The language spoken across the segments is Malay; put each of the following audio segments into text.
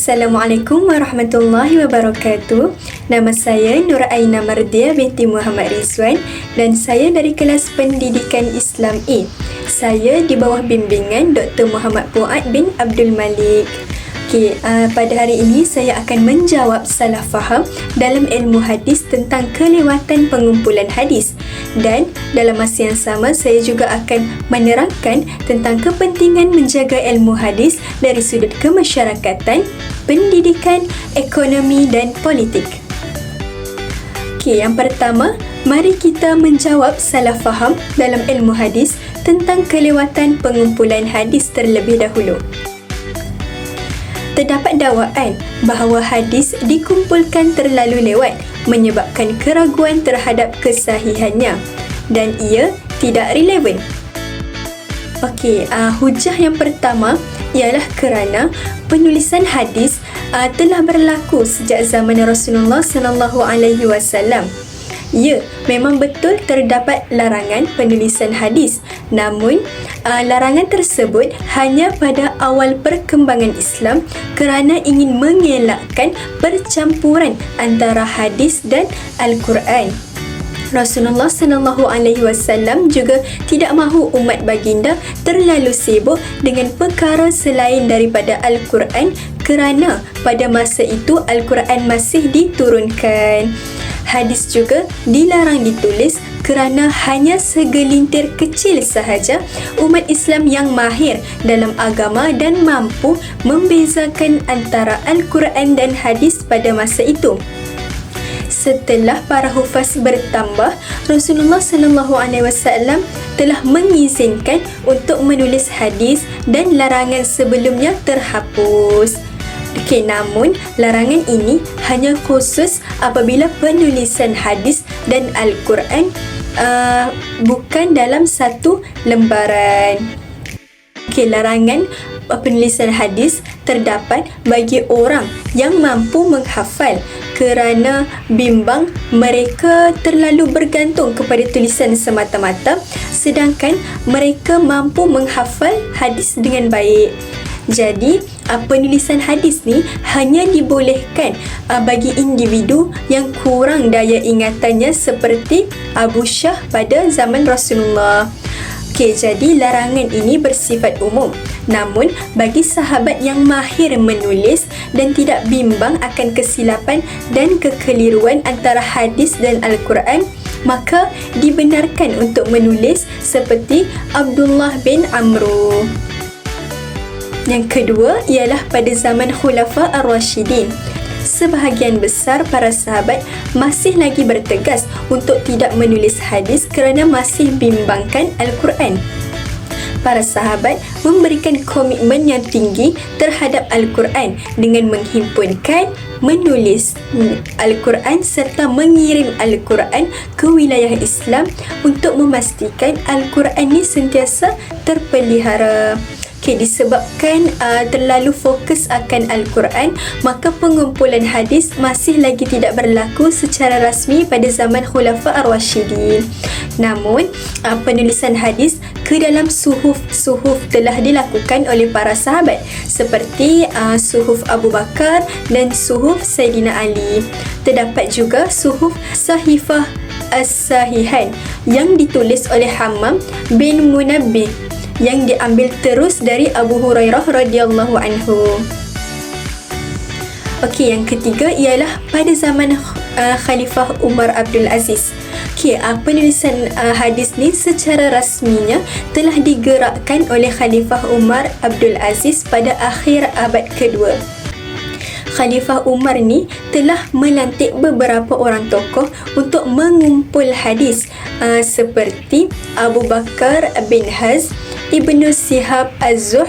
Assalamualaikum warahmatullahi wabarakatuh. Nama saya Nur Aina Mardia binti Muhammad Rizwan dan saya dari kelas Pendidikan Islam A. Saya di bawah bimbingan Dr. Muhammad Puad bin Abdul Malik. Pada hari ini saya akan menjawab salah faham dalam ilmu hadis tentang kelewatan pengumpulan hadis, dan dalam masa yang sama saya juga akan menerangkan tentang kepentingan menjaga ilmu hadis dari sudut kemasyarakatan, pendidikan, ekonomi dan politik. Yang pertama, mari kita menjawab salah faham dalam ilmu hadis tentang kelewatan pengumpulan hadis terlebih dahulu. Terdapat dakwaan bahawa hadis dikumpulkan terlalu lewat menyebabkan keraguan terhadap kesahihannya dan ia tidak relevan. Hujah yang pertama ialah kerana penulisan hadis telah berlaku sejak zaman Rasulullah SAW. Ya, memang betul terdapat larangan penulisan hadis. Namun, larangan tersebut hanya pada awal perkembangan Islam kerana ingin mengelakkan percampuran antara hadis dan Al-Quran. Rasulullah SAW juga tidak mahu umat baginda terlalu sibuk dengan perkara selain daripada Al-Quran kerana pada masa itu Al-Quran masih diturunkan. Hadis juga dilarang ditulis kerana hanya segelintir kecil sahaja umat Islam yang mahir dalam agama dan mampu membezakan antara Al-Quran dan hadis pada masa itu. Setelah para hufaz bertambah, Rasulullah SAW telah mengizinkan untuk menulis hadis dan larangan sebelumnya terhapus. Namun larangan ini hanya khusus apabila penulisan hadis dan Al-Quran bukan dalam satu lembaran. Larangan penulisan hadis terdapat bagi orang yang mampu menghafal kerana bimbang mereka terlalu bergantung kepada tulisan semata-mata sedangkan mereka mampu menghafal hadis dengan baik. Jadi, penulisan hadis ni hanya dibolehkan bagi individu yang kurang daya ingatannya seperti Abu Syah pada zaman Rasulullah. Jadi larangan ini bersifat umum. Namun, bagi sahabat yang mahir menulis dan tidak bimbang akan kesilapan dan kekeliruan antara hadis dan Al-Quran, maka dibenarkan untuk menulis seperti Abdullah bin Amru. Yang kedua ialah pada zaman Khulafa Ar-Rashidin. Sebahagian besar para sahabat masih lagi bertegas untuk tidak menulis hadis kerana masih bimbangkan Al-Quran. Para sahabat memberikan komitmen yang tinggi terhadap Al-Quran dengan menghimpunkan, menulis Al-Quran serta mengirim Al-Quran ke wilayah Islam untuk memastikan Al-Quran ini sentiasa terpelihara. Disebabkan terlalu fokus akan Al-Quran, maka pengumpulan hadis masih lagi tidak berlaku secara rasmi pada zaman Khulafa Ar-Rashidin. Namun, penulisan hadis ke dalam suhuf telah dilakukan oleh para sahabat seperti suhuf Abu Bakar dan suhuf Sayyidina Ali. Terdapat juga suhuf Sahifah As-Sahihan yang ditulis oleh Hammam bin Munabbih yang diambil terus dari Abu Hurairah radhiyallahu anhu. Yang ketiga ialah pada zaman Khalifah Umar Abdul Aziz. Penulisan hadis ni secara rasminya telah digerakkan oleh Khalifah Umar Abdul Aziz pada akhir abad kedua. Khalifah Umar ni telah melantik beberapa orang tokoh untuk mengumpul hadis seperti Abu Bakar bin Haz, Ibnu Sihab Az-Zuh,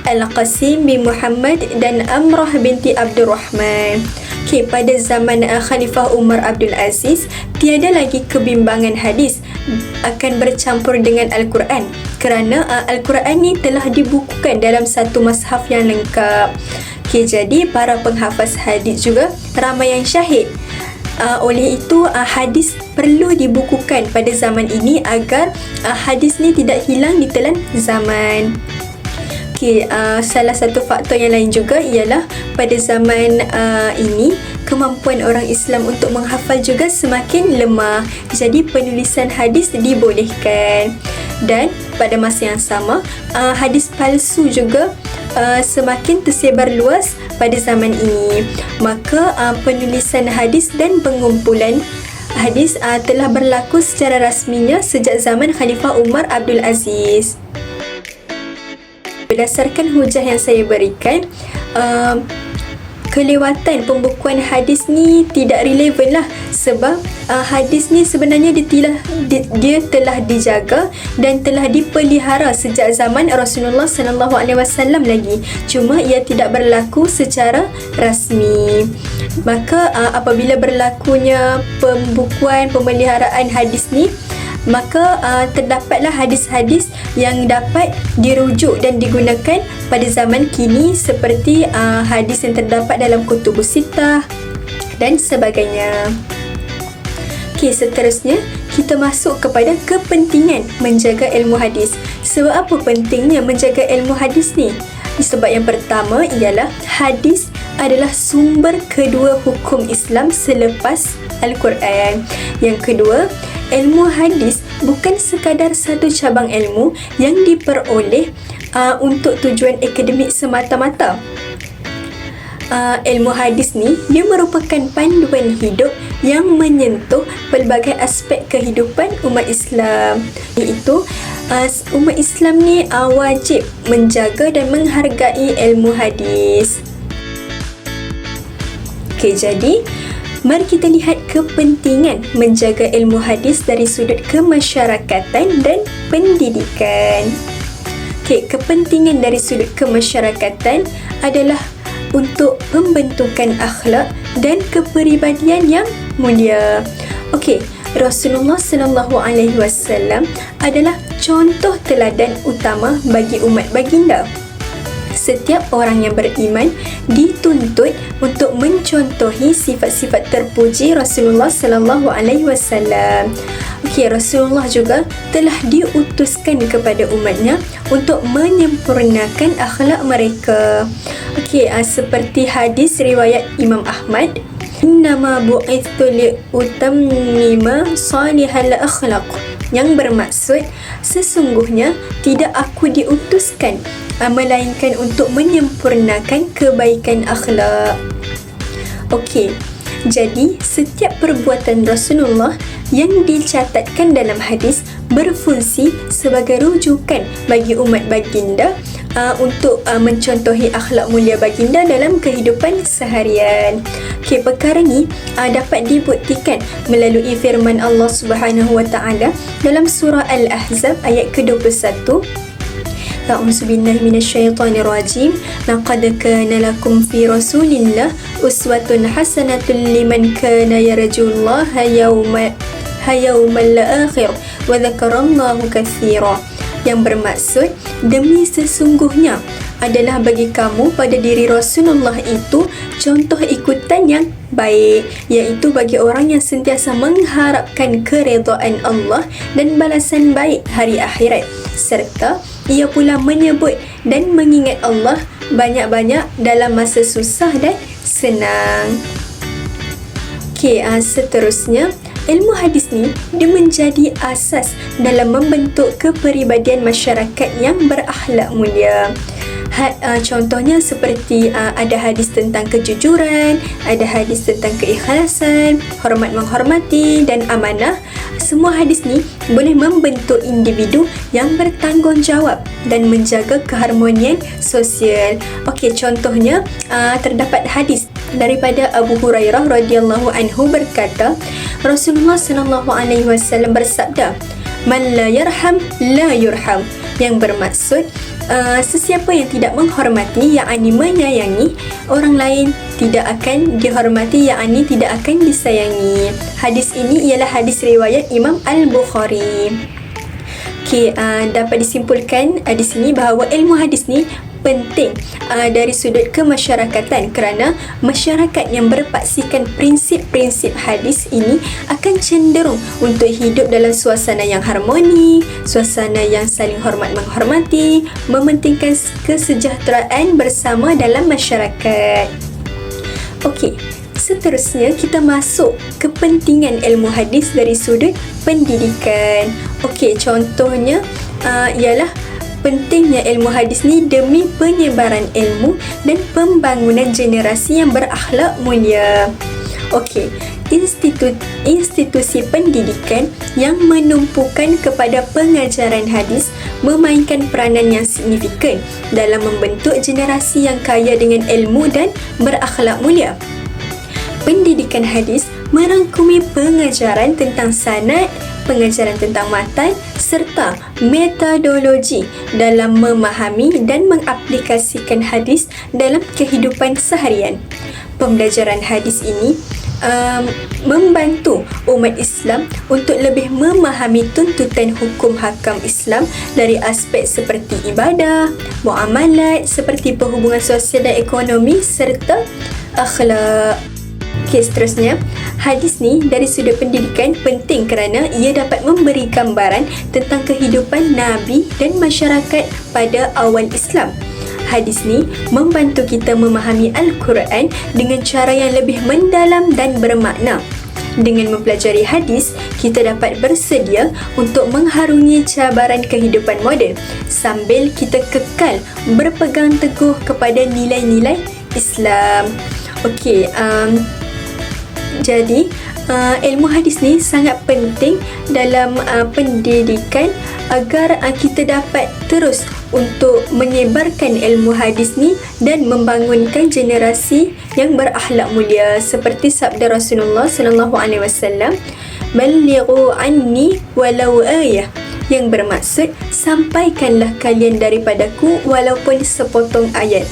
Al-Qasim bin Muhammad dan Amrah binti Abdurrahman. Pada zaman Khalifah Umar Abdul Aziz, tiada lagi kebimbangan hadis akan bercampur dengan Al-Quran kerana Al-Quran ni telah dibukukan dalam satu mushaf yang lengkap. Jadi para penghafaz hadis juga ramai yang syahid. Oleh itu, hadis perlu dibukukan pada zaman ini agar hadis ni tidak hilang di telan zaman. Salah satu faktor yang lain juga ialah pada zaman ini kemampuan orang Islam untuk menghafal juga semakin lemah. Jadi penulisan hadis dibolehkan. Dan pada masa yang sama, hadis palsu juga semakin tersebar luas pada zaman ini. Maka penulisan hadis dan pengumpulan hadis telah berlaku secara rasminya sejak zaman Khalifah Umar Abdul Aziz. Berdasarkan hujah yang saya berikan, kelewatan pembukuan hadis ni tidak relevan lah, sebab hadis ni sebenarnya dia telah dijaga dan telah dipelihara sejak zaman Rasulullah sallallahu alaihi wasallam lagi, cuma ia tidak berlaku secara rasmi. Maka apabila berlakunya pemeliharaan hadis ni, maka terdapatlah hadis-hadis yang dapat dirujuk dan digunakan pada zaman kini, seperti hadis yang terdapat dalam Kutubus Sittah dan sebagainya. Seterusnya kita masuk kepada kepentingan menjaga ilmu hadis. Sebab apa pentingnya menjaga ilmu hadis ni? Sebab yang pertama ialah hadis adalah sumber kedua hukum Islam selepas Al-Quran. Yang kedua, ilmu hadis bukan sekadar satu cabang ilmu yang diperoleh untuk tujuan akademik semata-mata. Ilmu hadis ni dia merupakan panduan hidup yang menyentuh pelbagai aspek kehidupan umat Islam. Iaitu umat Islam ni wajib menjaga dan menghargai ilmu hadis. Jadi mari kita lihat kepentingan menjaga ilmu hadis dari sudut kemasyarakatan dan pendidikan. Kepentingan dari sudut kemasyarakatan adalah untuk pembentukan akhlak dan kepribadian yang mulia. Rasulullah sallallahu alaihi wasallam adalah contoh teladan utama bagi umat baginda. Setiap orang yang beriman dituntut untuk mencontohi sifat-sifat terpuji Rasulullah sallallahu alaihi wasallam. Rasulullah juga telah diutuskan kepada umatnya untuk menyempurnakan akhlak mereka. Seperti hadis riwayat Imam Ahmad, innama bu'ithtu li'utammima salihal akhlaq, yang bermaksud sesungguhnya tidak aku diutuskan melainkan untuk menyempurnakan kebaikan akhlak. Jadi setiap perbuatan Rasulullah yang dicatatkan dalam hadis berfungsi sebagai rujukan bagi umat baginda untuk mencontohi akhlak mulia baginda dalam kehidupan seharian. Perkara ni dapat dibuktikan melalui firman Allah Subhanahu wa taala dalam surah Al-Ahzab ayat ke-21. A'udzu billahi minasyaitonir rajim. Laqad kana lakum fi Rasulillah uswatun hasanatun liman kana yarjullaha yawmal akhir wa dzakarallaha katsira. Yang bermaksud, demi sesungguhnya adalah bagi kamu pada diri Rasulullah itu contoh ikutan yang baik, iaitu bagi orang yang sentiasa mengharapkan keredaan Allah dan balasan baik hari akhirat, serta ia pula menyebut dan mengingat Allah banyak-banyak dalam masa susah dan senang. Seterusnya, ilmu hadis ni dia menjadi asas dalam membentuk kepribadian masyarakat yang berakhlak mulia. Contohnya seperti ada hadis tentang kejujuran, ada hadis tentang keikhlasan, hormat menghormati dan amanah. Semua hadis ni boleh membentuk individu yang bertanggungjawab dan menjaga keharmonian sosial. Contohnya terdapat hadis daripada Abu Hurairah radhiyallahu anhu berkata, Rasulullah sallallahu alaihi wasallam bersabda, "Man la yarham la yurham." Yang bermaksud sesiapa yang tidak menghormati, yakni menyayangi orang lain, tidak akan dihormati, yakni tidak akan disayangi. Hadis ini ialah hadis riwayat Imam Al-Bukhari. Dapat disimpulkan di sini bahawa ilmu hadis ni penting dari sudut kemasyarakatan, kerana masyarakat yang berpaksikan prinsip-prinsip hadis ini akan cenderung untuk hidup dalam suasana yang harmoni, suasana yang saling hormat menghormati, mementingkan kesejahteraan bersama dalam masyarakat. Okey, seterusnya kita masuk kepentingan ilmu hadis dari sudut pendidikan. Okey, contohnya ialah pentingnya ilmu hadis ni demi penyebaran ilmu dan pembangunan generasi yang berakhlak mulia. Okey, institusi pendidikan yang menumpukan kepada pengajaran hadis memainkan peranan yang signifikan dalam membentuk generasi yang kaya dengan ilmu dan berakhlak mulia. Pendidikan hadis merangkumi pengajaran tentang sanad, pengajaran tentang matan serta metodologi dalam memahami dan mengaplikasikan hadis dalam kehidupan seharian. Pembelajaran hadis ini membantu umat Islam untuk lebih memahami tuntutan hukum hakam Islam dari aspek seperti ibadah, muamalat, seperti perhubungan sosial dan ekonomi serta akhlak. Okey, seterusnya, hadis ni dari sudut pendidikan penting kerana ia dapat memberi gambaran tentang kehidupan Nabi dan masyarakat pada awal Islam. Hadis ni membantu kita memahami Al-Quran dengan cara yang lebih mendalam dan bermakna. Dengan mempelajari hadis, kita dapat bersedia untuk mengharungi cabaran kehidupan moden sambil kita kekal berpegang teguh kepada nilai-nilai Islam. Okey, jadi ilmu hadis ni sangat penting dalam pendidikan agar kita dapat terus untuk menyebarkan ilmu hadis ni dan membangunkan generasi yang berakhlak mulia, seperti sabda Rasulullah sallallahu alaihi wasallam, "Ballighu anni walau ayah", yang bermaksud sampaikanlah kalian daripadaku walaupun sepotong ayat.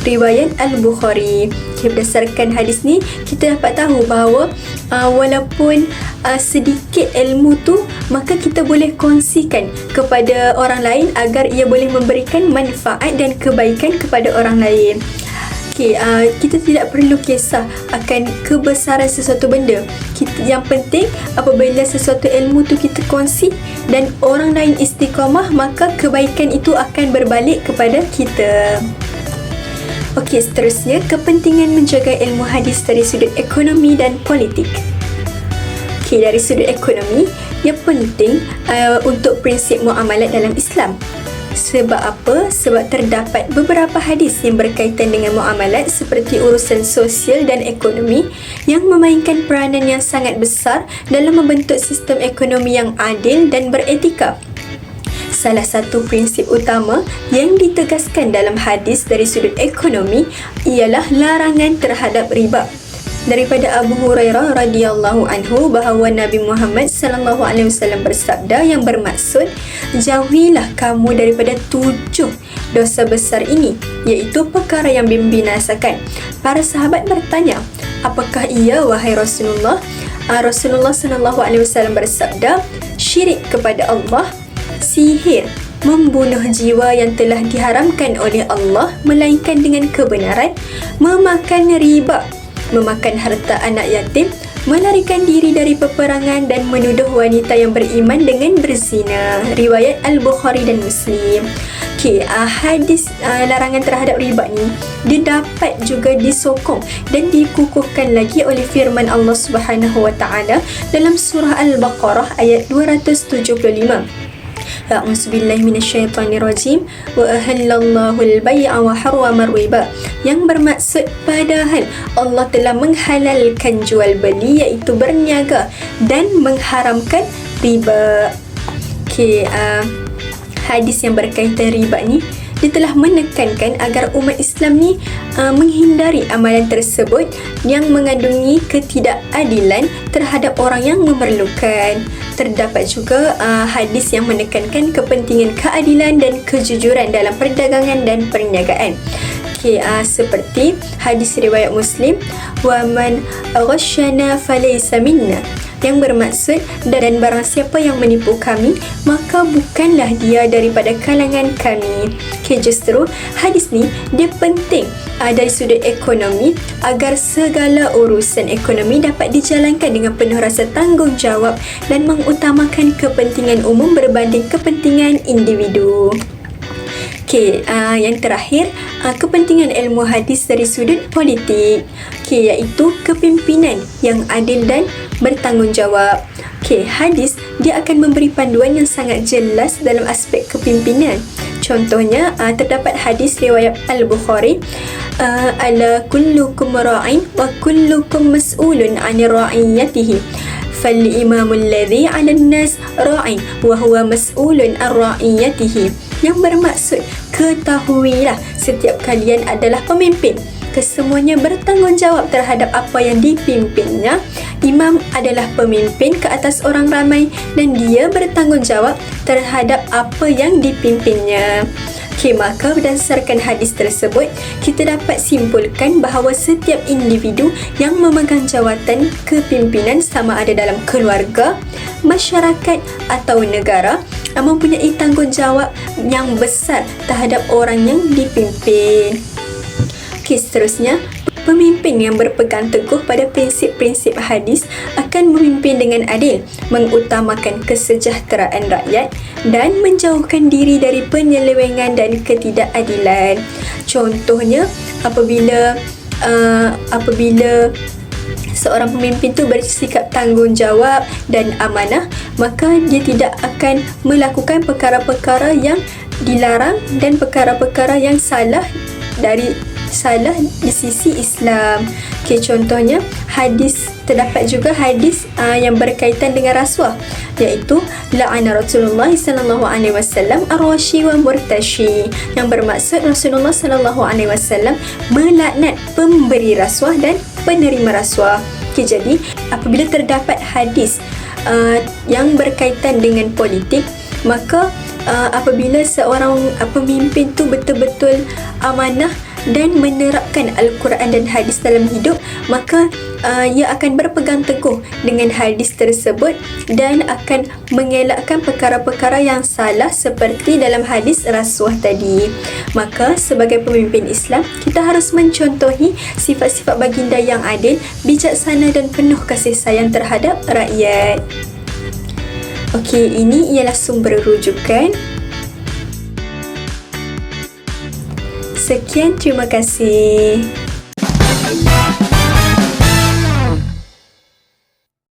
Riwayat Al-Bukhari. Berdasarkan hadis ni, kita dapat tahu bahawa walaupun sedikit ilmu tu, maka kita boleh kongsikan kepada orang lain agar ia boleh memberikan manfaat dan kebaikan kepada orang lain. Kita tidak perlu kisah akan kebesaran sesuatu benda. Yang penting apabila sesuatu ilmu tu kita kongsi dan orang lain istiqamah, maka kebaikan itu akan berbalik kepada kita. Okey, seterusnya, kepentingan menjaga ilmu hadis dari sudut ekonomi dan politik. Okey, dari sudut ekonomi, ia penting untuk prinsip muamalat dalam Islam. Sebab apa? Sebab terdapat beberapa hadis yang berkaitan dengan muamalat seperti urusan sosial dan ekonomi yang memainkan peranan yang sangat besar dalam membentuk sistem ekonomi yang adil dan beretika. Salah satu prinsip utama yang ditegaskan dalam hadis dari sudut ekonomi ialah larangan terhadap riba. Daripada Abu Hurairah radhiyallahu anhu bahawa Nabi Muhammad sallallahu alaihi wasallam bersabda yang bermaksud, "Jauhilah kamu daripada 7 dosa besar ini, iaitu perkara yang membinasakan." Para sahabat bertanya, "Apakah ia, wahai Rasulullah?" Rasulullah sallallahu alaihi wasallam bersabda, "Syirik kepada Allah, sihir, membunuh jiwa yang telah diharamkan oleh Allah melainkan dengan kebenaran, memakan riba, memakan harta anak yatim, melarikan diri dari peperangan dan menuduh wanita yang beriman dengan berzina." Riwayat Al-Bukhari dan Muslim. Hadis larangan terhadap riba ni dia dapat juga disokong dan dikukuhkan lagi oleh firman Allah Subhanahu Wa Taala dalam surah Al-Baqarah ayat 275. A'udzubillahi minasyaitonirrajim wa ahallallahu al-bai'a wa harrama ar-riba, yang bermaksud padahal Allah telah menghalalkan jual beli iaitu berniaga dan mengharamkan riba. Hadis yang berkaitan riba ni dia telah menekankan agar umat Islam ni menghindari amalan tersebut yang mengandungi ketidakadilan terhadap orang yang memerlukan. Terdapat juga hadis yang menekankan kepentingan keadilan dan kejujuran dalam perdagangan dan perniagaan. Seperti hadis riwayat Muslim, "Wa man ghasyana falaysa minna." yang bermaksud, dan barang siapa yang menipu kami, maka bukanlah dia daripada kalangan kami. Okay, justru hadis ni dia penting dari sudut ekonomi agar segala urusan ekonomi dapat dijalankan dengan penuh rasa tanggungjawab dan mengutamakan kepentingan umum berbanding kepentingan individu. Okey, yang terakhir, kepentingan ilmu hadis dari sudut politik. Okey, iaitu kepimpinan yang adil dan bertanggungjawab. Okey, hadis dia akan memberi panduan yang sangat jelas dalam aspek kepimpinan. Contohnya, terdapat hadis riwayat Al-Bukhari, ala kullukum ra'in wa kullukum mas'ulun 'an ra'iyatihi. فَالْإِمَامُ الَّذِي عَلَى النَّاسِ رَاعٍ وَهُوَ مَسْئُولٌ عَنْ رَعِيَّتِهِ. Yang bermaksud, ketahuilah setiap kalian adalah pemimpin. Kesemuanya bertanggungjawab terhadap apa yang dipimpinnya. Imam adalah pemimpin ke atas orang ramai dan dia bertanggungjawab terhadap apa yang dipimpinnya. Okey, maka berdasarkan hadis tersebut, kita dapat simpulkan bahawa setiap individu yang memegang jawatan kepimpinan sama ada dalam keluarga, masyarakat atau negara mempunyai tanggungjawab yang besar terhadap orang yang dipimpin. Okey, seterusnya, pemimpin yang berpegang teguh pada prinsip-prinsip hadis akan memimpin dengan adil, mengutamakan kesejahteraan rakyat dan menjauhkan diri dari penyelewengan dan ketidakadilan. Contohnya, apabila seorang pemimpin tu bersikap tanggungjawab dan amanah, maka dia tidak akan melakukan perkara-perkara yang dilarang dan perkara-perkara yang salah di sisi Islam. Okay, contohnya terdapat juga hadis yang berkaitan dengan rasuah, iaitu la'ana Rasulullah sallallahu alaihi wasallam ar-rashi wa murtashi, yang bermaksud Rasulullah sallallahu alaihi wasallam melaknat pemberi rasuah dan penerima rasuah. Okay, jadi apabila terdapat hadis yang berkaitan dengan politik, maka apabila seorang pemimpin tu betul-betul amanah dan menerapkan Al-Quran dan hadis dalam hidup, maka ia akan berpegang teguh dengan hadis tersebut dan akan mengelakkan perkara-perkara yang salah seperti dalam hadis rasuah tadi. Maka sebagai pemimpin Islam, kita harus mencontohi sifat-sifat baginda yang adil, bijaksana dan penuh kasih sayang terhadap rakyat. Okey, ini ialah sumber rujukan. Sekian, terima kasih.